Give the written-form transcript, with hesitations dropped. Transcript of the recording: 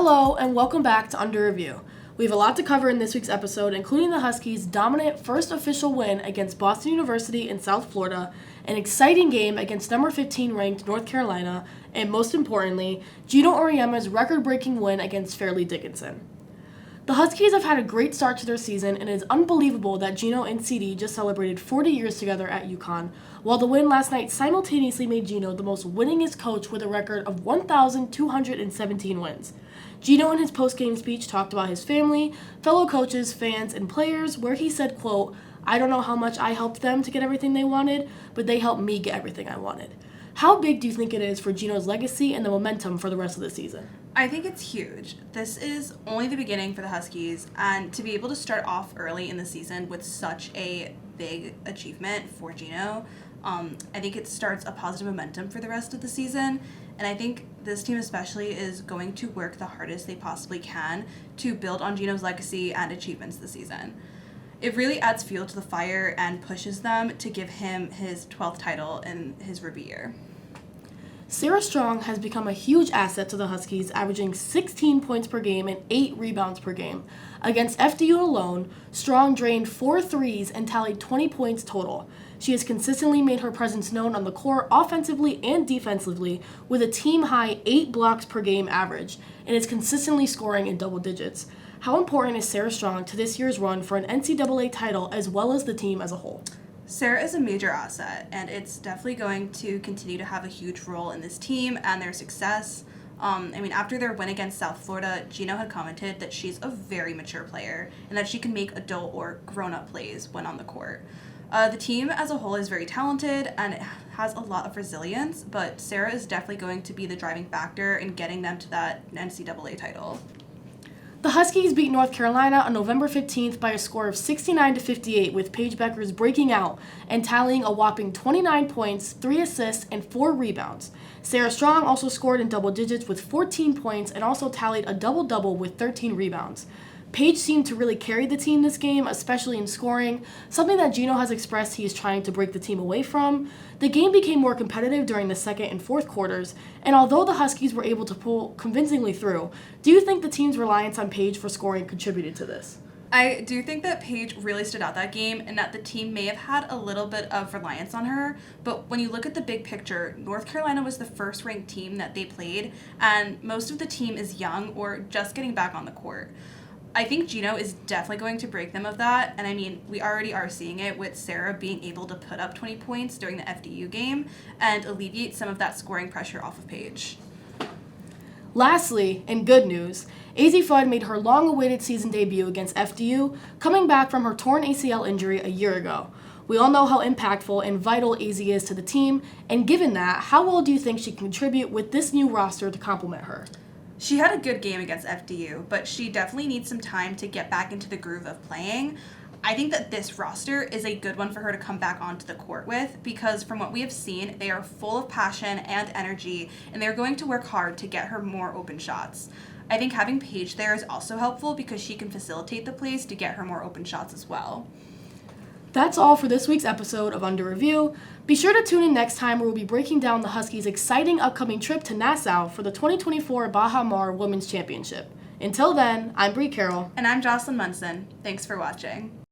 Hello, and welcome back to Under Review. We have a lot to cover in this week's episode, including the Huskies' dominant first official win against Boston University in South Florida, an exciting game against number 15 ranked North Carolina, and most importantly, Geno Auriemma's record-breaking win against Fairleigh Dickinson. The Huskies have had a great start to their season, and it is unbelievable that Geno and CD just celebrated 40 years together at UConn, while the win last night simultaneously made Geno the most winningest coach with a record of 1,217 wins. Geno in his post-game speech talked about his family, fellow coaches, fans, and players, where he said, quote, "I don't know how much I helped them to get everything they wanted, but they helped me get everything I wanted." How big do you think it is for Geno's legacy and the momentum for the rest of the season? I think it's huge. This is only the beginning for the Huskies, and to be able to start off early in the season with such a big achievement for Geno, I think it starts a positive momentum for the rest of the season, and I think this team especially is going to work the hardest they possibly can to build on Geno's legacy and achievements this season. It really adds fuel to the fire and pushes them to give him his 12th title in his rookie year. Sarah Strong has become a huge asset to the Huskies, averaging 16 points per game and 8 rebounds per game. Against FDU alone, Strong drained 4 threes and tallied 20 points total. She has consistently made her presence known on the court offensively and defensively with a team-high 8 blocks per game average, and is consistently scoring in double digits. How important is Sarah Strong to this year's run for an NCAA title as well as the team as a whole? Sarah is a major asset, and it's definitely going to continue to have a huge role in this team and their success. After their win against South Florida, Geno had commented that she's a very mature player and that she can make adult or grown-up plays when on the court. The team as a whole is very talented and it has a lot of resilience, but Sarah is definitely going to be the driving factor in getting them to that NCAA title. The Huskies beat North Carolina on November 15th by a score of 69-58, with Paige Bueckers breaking out and tallying a whopping 29 points, 3 assists, and 4 rebounds. Sarah Strong also scored in double digits with 14 points and also tallied a double-double with 13 rebounds. Paige seemed to really carry the team this game, especially in scoring, something that Geno has expressed he is trying to break the team away from. The game became more competitive during the second and fourth quarters, and although the Huskies were able to pull convincingly through, do you think the team's reliance on Paige for scoring contributed to this? I do think that Paige really stood out that game and that the team may have had a little bit of reliance on her, but when you look at the big picture, North Carolina was the first ranked team that they played, and most of the team is young or just getting back on the court. I think Geno is definitely going to break them of that, and we already are seeing it with Sarah being able to put up 20 points during the FDU game and alleviate some of that scoring pressure off of Paige. Lastly, in good news, Azzi Fudd made her long-awaited season debut against FDU, coming back from her torn ACL injury a year ago. We all know how impactful and vital Azzi is to the team, and given that, how well do you think she can contribute with this new roster to complement her? She had a good game against FDU, but she definitely needs some time to get back into the groove of playing. I think that this roster is a good one for her to come back onto the court with because from what we have seen, they are full of passion and energy, and they're going to work hard to get her more open shots. I think having Paige there is also helpful because she can facilitate the plays to get her more open shots as well. That's all for this week's episode of Under Review. Be sure to tune in next time where we'll be breaking down the Huskies' exciting upcoming trip to Nassau for the 2024 Baha Mar Women's Championship. Until then, I'm Bree Carroll. And I'm Josalyn Munson. Thanks for watching.